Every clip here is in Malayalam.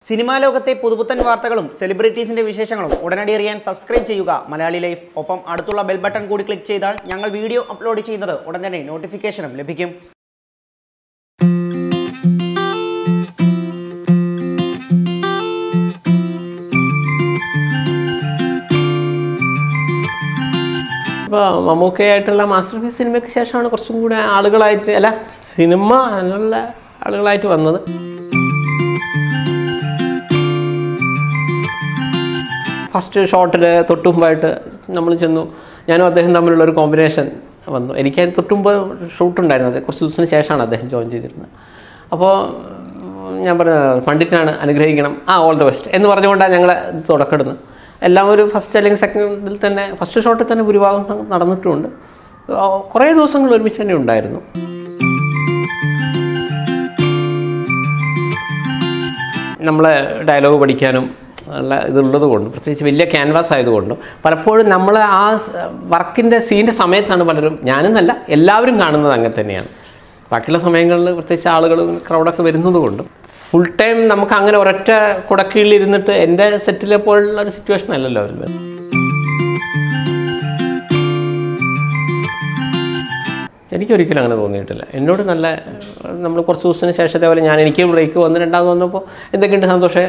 സിനിമാ ലോകത്തെ പുതുപുത്തൻ വാർത്തകളും സെലിബ്രിറ്റീസിന്റെ വിശേഷങ്ങളും ഉടനടി അറിയാൻ സബ്സ്ക്രൈബ് ചെയ്യുക മലയാളി ലൈഫ്. ഒപ്പം അടുത്തുള്ള ബെൽ ബട്ടൺ കൂടി ക്ലിക്ക് ചെയ്താൽ ഞങ്ങൾ വീഡിയോ അപ്ലോഡ് ചെയ്യുന്നത് ഉടൻ തന്നെ നോട്ടിഫിക്കേഷനും ലഭിക്കും. ഇപ്പോൾ മമ്മൂക്കയായിട്ടുള്ള മാസ്റ്റർ പീസ് സിനിമയ്ക്ക് ശേഷമാണ് കുറച്ചും കൂടെ ആളുകളായിട്ട് സിനിമ അതിനുള്ള ആളുകളായിട്ട് വന്നത്. ഫസ്റ്റ് ഷോട്ടിൽ തൊട്ടുമുമ്പായിട്ട് നമ്മൾ ചെന്നു, ഞാനും അദ്ദേഹം തമ്മിലുള്ളൊരു കോമ്പിനേഷൻ വന്നു. എനിക്ക് അതിന് തൊട്ടുമുമ്പ് ഷൂട്ടുണ്ടായിരുന്നത്, കുറച്ച് ദിവസത്തിന് ശേഷമാണ് അദ്ദേഹം ജോയിൻ ചെയ്തിരുന്നത്. അപ്പോൾ ഞാൻ പറഞ്ഞു പണ്ഡിറ്റാണ്, അനുഗ്രഹിക്കണം, ഓൾ ദ ബെസ്റ്റ് എന്ന് പറഞ്ഞുകൊണ്ടാണ് ഞങ്ങൾ തുടക്കമിടുന്നത്. എല്ലാം ഒരു ഫസ്റ്റ് അല്ലെങ്കിൽ സെക്കൻഡിൽ തന്നെ, ഫസ്റ്റ് ഷോട്ടിൽ തന്നെ ഭൂരിഭാഗം നടന്നിട്ടുമുണ്ട്. കുറേ ദിവസങ്ങൾ ഒരുമിച്ച് തന്നെ ഉണ്ടായിരുന്നു. നമ്മളെ ഡയലോഗ് പഠിക്കാനും ഉള്ള ഇതുള്ളത് കൊണ്ട്, പ്രത്യേകിച്ച് വലിയ ക്യാൻവാസ് ആയതുകൊണ്ടും പലപ്പോഴും നമ്മൾ ആ വർക്കിൻ്റെ സീൻ്റെ സമയത്താണ് പലരും, ഞാനെന്നല്ല എല്ലാവരും കാണുന്നത് അങ്ങനെ തന്നെയാണ്. ബാക്കിയുള്ള സമയങ്ങളിൽ പ്രത്യേകിച്ച് ആളുകൾ ക്രൗഡൊക്കെ വരുന്നത് കൊണ്ടും ഫുൾ ടൈം നമുക്ക് അങ്ങനെ ഒരൊറ്റ കുടക്കീഴിലിരുന്നിട്ട് എൻ്റെ സെറ്റിലെ പോലുള്ള ഒരു സിറ്റുവേഷൻ അല്ലല്ലോ അവർ. എനിക്കൊരിക്കലും അങ്ങനെ തോന്നിയിട്ടില്ല. എന്നോട് നല്ല, നമ്മൾ കുറച്ച് ദിവസത്തിന് ശേഷം അതേപോലെ എനിക്ക് ബ്രേക്ക് വന്ന് രണ്ടാമത് വന്നപ്പോൾ എന്തൊക്കെയുണ്ട് സന്തോഷം,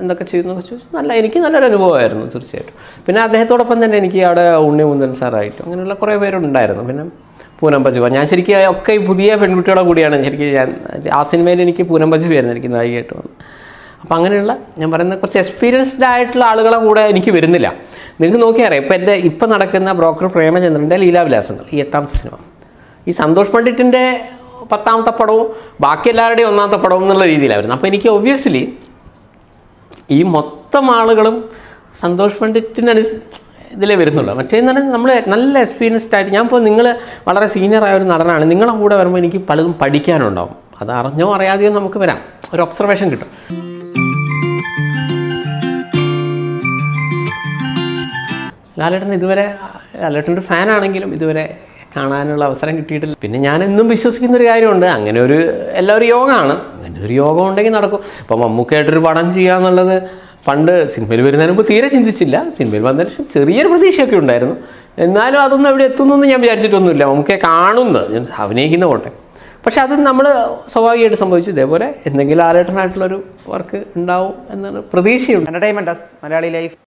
എന്തൊക്കെ ചെയ്യുന്നൊക്കെ ചോദിച്ചു. എനിക്ക് നല്ലൊരു അനുഭവമായിരുന്നു തീർച്ചയായിട്ടും. പിന്നെ അദ്ദേഹത്തോടൊപ്പം തന്നെ എനിക്ക് അവിടെ ഉണ്ണി മുന്തൻ സാറായിട്ടും അങ്ങനെയുള്ള കുറേ പേരുണ്ടായിരുന്നു. പിന്നെ പൂനം പജുവ, ഞാൻ ശരിക്കും ഒക്കെ ഈ പുതിയ പെൺകുട്ടികളെ കൂടിയാണ് ശരിക്കും ആ സിനിമയിൽ എനിക്ക് പൂനം പജുവയായിരുന്നു എനിക്ക് നായികയായിട്ട് വന്നത്. അപ്പോൾ അങ്ങനെയുള്ള ഞാൻ പറയുന്ന കുറച്ച് എക്സ്പീരിയൻസ്ഡ് ആയിട്ടുള്ള ആളുകളെ കൂടെ എനിക്ക് വരുന്നില്ല. നിങ്ങൾക്ക് നോക്കിയാൽ അറിയാം, ഇപ്പം നടക്കുന്ന ബ്രോക്കർ പ്രേമചന്ദ്രൻ്റെ ലീലാവിലാസങ്ങൾ, ഈ 8ാമത്തെ സിനിമ, ഈ സന്തോഷ് പണ്ഡിറ്റിൻ്റെ 10ാമത്തെ പടവും ബാക്കി എല്ലാവരുടെയും 1ാമത്തെ പടവും എന്നുള്ള രീതിയിലായിരുന്നു. അപ്പോൾ എനിക്ക് ഒബ്വിയസ്ലി ഈ മൊത്തം ആളുകളും സന്തോഷ് പണ്ഡിറ്റിന് ഇതിലേ വരുന്നുള്ളൂ. മറ്റേന്ന് പറഞ്ഞാൽ നമ്മൾ നല്ല എക്സ്പീരിയൻസ്ഡ് ആയിട്ട്, ഞാൻ ഇപ്പോൾ നിങ്ങൾ വളരെ സീനിയറായ ഒരു നടനാണ്, നിങ്ങളെ കൂടെ വരുമ്പോൾ എനിക്ക് പലതും പഠിക്കാനുണ്ടാവും. അത് അറിഞ്ഞോ അറിയാതെയോ നമുക്ക് വരാം, ഒരു ഒബ്സർവേഷൻ കിട്ടും. ലാലേട്ടൻ്റെ ഒരു ഫാനാണെങ്കിലും ഇതുവരെ കാണാനുള്ള അവസരം കിട്ടിയിട്ടില്ല. പിന്നെ ഞാൻ എന്നും വിശ്വസിക്കുന്നൊരു കാര്യമുണ്ട്, അങ്ങനെ ഒരു എല്ലാവരും യോഗമാണ്, അങ്ങനെ ഒരു യോഗം ഉണ്ടെങ്കിൽ നടക്കും. ഇപ്പോൾ മമ്മൂക്കയായിട്ടൊരു പടം ചെയ്യുക എന്നുള്ളത് പണ്ട് സിനിമയിൽ വരുന്നതിന് മുമ്പ് തീരെ ചിന്തിച്ചില്ല. സിനിമയിൽ വന്നതിന് ശേഷം ചെറിയൊരു പ്രതീക്ഷയൊക്കെ ഉണ്ടായിരുന്നു. എന്നാലും അതൊന്നും എവിടെ എത്തുന്നൊന്നും ഞാൻ വിചാരിച്ചിട്ടൊന്നുമില്ല. മമ്മൂക്കയെ കാണുന്നത്, ഞാൻ അഭിനയിക്കുന്ന പോട്ടെ. പക്ഷെ അത് നമ്മൾ സ്വാഭാവികമായിട്ട് സംഭവിച്ചു. ഇതേപോലെ എന്തെങ്കിലും ലാലേട്ടനായിട്ടുള്ളൊരു വർക്ക് ഉണ്ടാവും എന്നൊരു പ്രതീക്ഷയുണ്ട്. Entertainment Malayali life.